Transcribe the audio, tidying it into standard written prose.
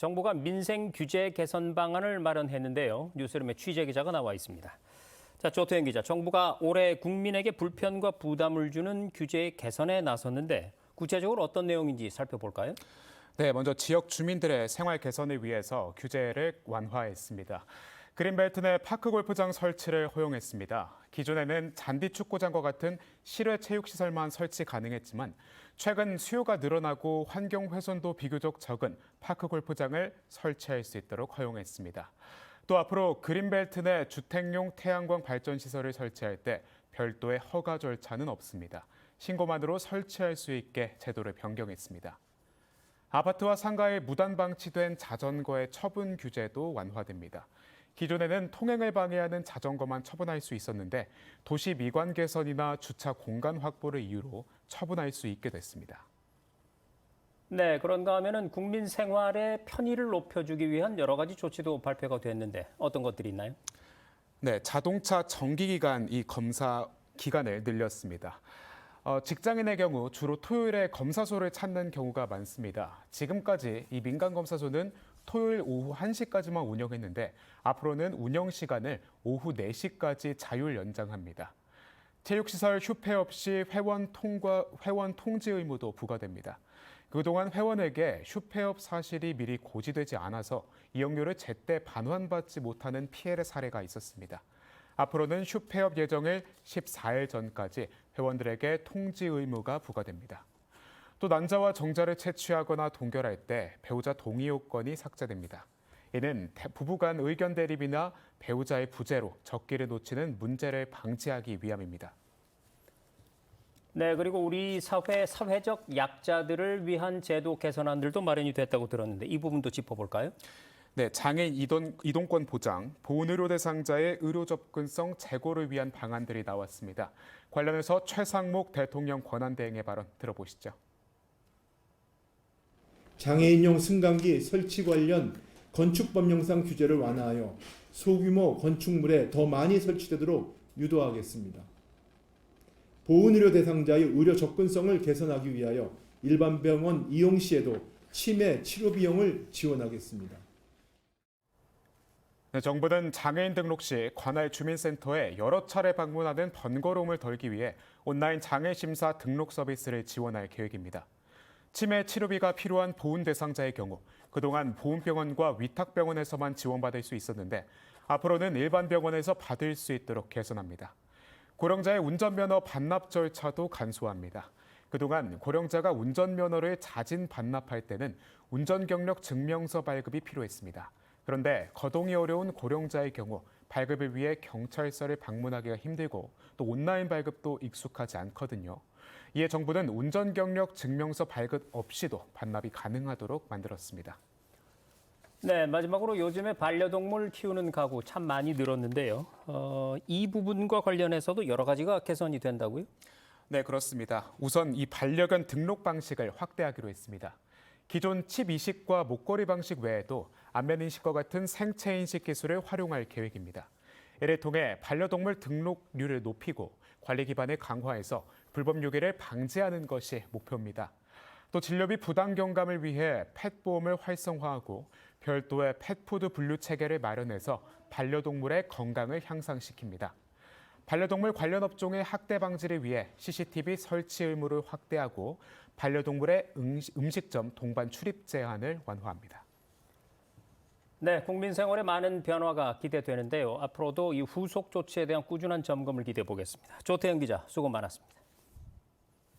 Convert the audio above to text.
정부가 민생 규제 개선 방안을 마련했는데요. 뉴스룸의 취재 기자가 나와 있습니다. 자, 조태현 기자, 정부가 올해 국민에게 불편과 부담을 주는 규제 개선에 나섰는데 구체적으로 어떤 내용인지 살펴볼까요? 네, 먼저 지역 주민들의 생활 개선을 위해서 규제를 완화했습니다. 그린벨트 내 파크 골프장 설치를 허용했습니다. 기존에는 잔디 축구장과 같은 실외 체육시설만 설치 가능했지만 최근 수요가 늘어나고 환경 훼손도 비교적 적은 파크 골프장을 설치할 수 있도록 허용했습니다. 또 앞으로 그린벨트 내 주택용 태양광 발전 시설을 설치할 때 별도의 허가 절차는 없습니다. 신고만으로 설치할 수 있게 제도를 변경했습니다. 아파트와 상가에 무단 방치된 자전거의 처분 규제도 완화됩니다. 기존에는 통행을 방해하는 자전거만 처분할 수 있었는데 도시 미관 개선이나 주차 공간 확보를 이유로 처분할 수 있게 됐습니다. 네, 그런가 하면은 국민 생활의 편의를 높여주기 위한 여러 가지 조치도 발표가 됐는데 어떤 것들이 있나요? 네, 자동차 정기기간 이 검사 기간을 늘렸습니다. 직장인의 경우 주로 토요일에 검사소를 찾는 경우가 많습니다. 지금까지 이 민간검사소는 토요일 오후 1시까지만 운영했는데 앞으로는 운영 시간을 오후 4시까지 자율 연장합니다. 체육시설 휴폐 없이 회원 통지 의무도 부과됩니다. 그동안 회원에게 휴폐업 사실이 미리 고지되지 않아서 이용료를 제때 반환받지 못하는 피해의 사례가 있었습니다. 앞으로는 휴폐업 예정일 14일 전까지 회원들에게 통지 의무가 부과됩니다. 또 난자와 정자를 채취하거나 동결할 때 배우자 동의 요건이 삭제됩니다. 이는 부부 간 의견 대립이나 배우자의 부재로 적기를 놓치는 문제를 방지하기 위함입니다. 네, 그리고 우리 사회 사회적 약자들을 위한 제도 개선안들도 마련이 됐다고 들었는데 이 부분도 짚어볼까요? 네, 장애인 이동권 보장, 보훈의료 대상자의 의료 접근성 제고를 위한 방안들이 나왔습니다. 관련해서 최상목 대통령 권한대행의 발언 들어보시죠. 장애인용 승강기 설치 관련 건축법령상 규제를 완화하여 소규모 건축물에 더 많이 설치되도록 유도하겠습니다. 보훈의료 대상자의 의료 접근성을 개선하기 위하여 일반 병원 이용 시에도 치매 치료 비용을 지원하겠습니다. 네, 정부는 장애인 등록 시 관할 주민센터에 여러 차례 방문하는 번거로움을 덜기 위해 온라인 장애심사 등록 서비스를 지원할 계획입니다. 치매 치료비가 필요한 보훈 대상자의 경우 그동안 보훈병원과 위탁병원에서만 지원받을 수 있었는데 앞으로는 일반 병원에서 받을 수 있도록 개선합니다. 고령자의 운전면허 반납 절차도 간소화합니다. 그동안 고령자가 운전면허를 자진 반납할 때는 운전경력 증명서 발급이 필요했습니다. 그런데 거동이 어려운 고령자의 경우 발급을 위해 경찰서를 방문하기가 힘들고 또 온라인 발급도 익숙하지 않거든요. 이에 정부는 운전경력 증명서 발급 없이도 반납이 가능하도록 만들었습니다. 네, 마지막으로 요즘에 반려동물 키우는 가구 참 많이 늘었는데요. 이 부분과 관련해서도 여러 가지가 개선이 된다고요? 네, 그렇습니다. 우선 이 반려견 등록 방식을 확대하기로 했습니다. 기존 칩 이식과 목걸이 방식 외에도 안면 인식과 같은 생체 인식 기술을 활용할 계획입니다. 이를 통해 반려동물 등록률을 높이고 관리 기반을 강화해서 불법 유기를 방지하는 것이 목표입니다. 또 진료비 부담 경감을 위해 펫보험을 활성화하고 별도의 펫푸드 분류 체계를 마련해서 반려동물의 건강을 향상시킵니다. 반려동물 관련 업종의 학대 방지를 위해 CCTV 설치 의무를 확대하고 반려동물의 음식점 동반 출입 제한을 완화합니다. 네, 국민 생활에 많은 변화가 기대되는데요. 앞으로도 이 후속 조치에 대한 꾸준한 점검을 기대해 보겠습니다. 조태현 기자, 수고 많았습니다.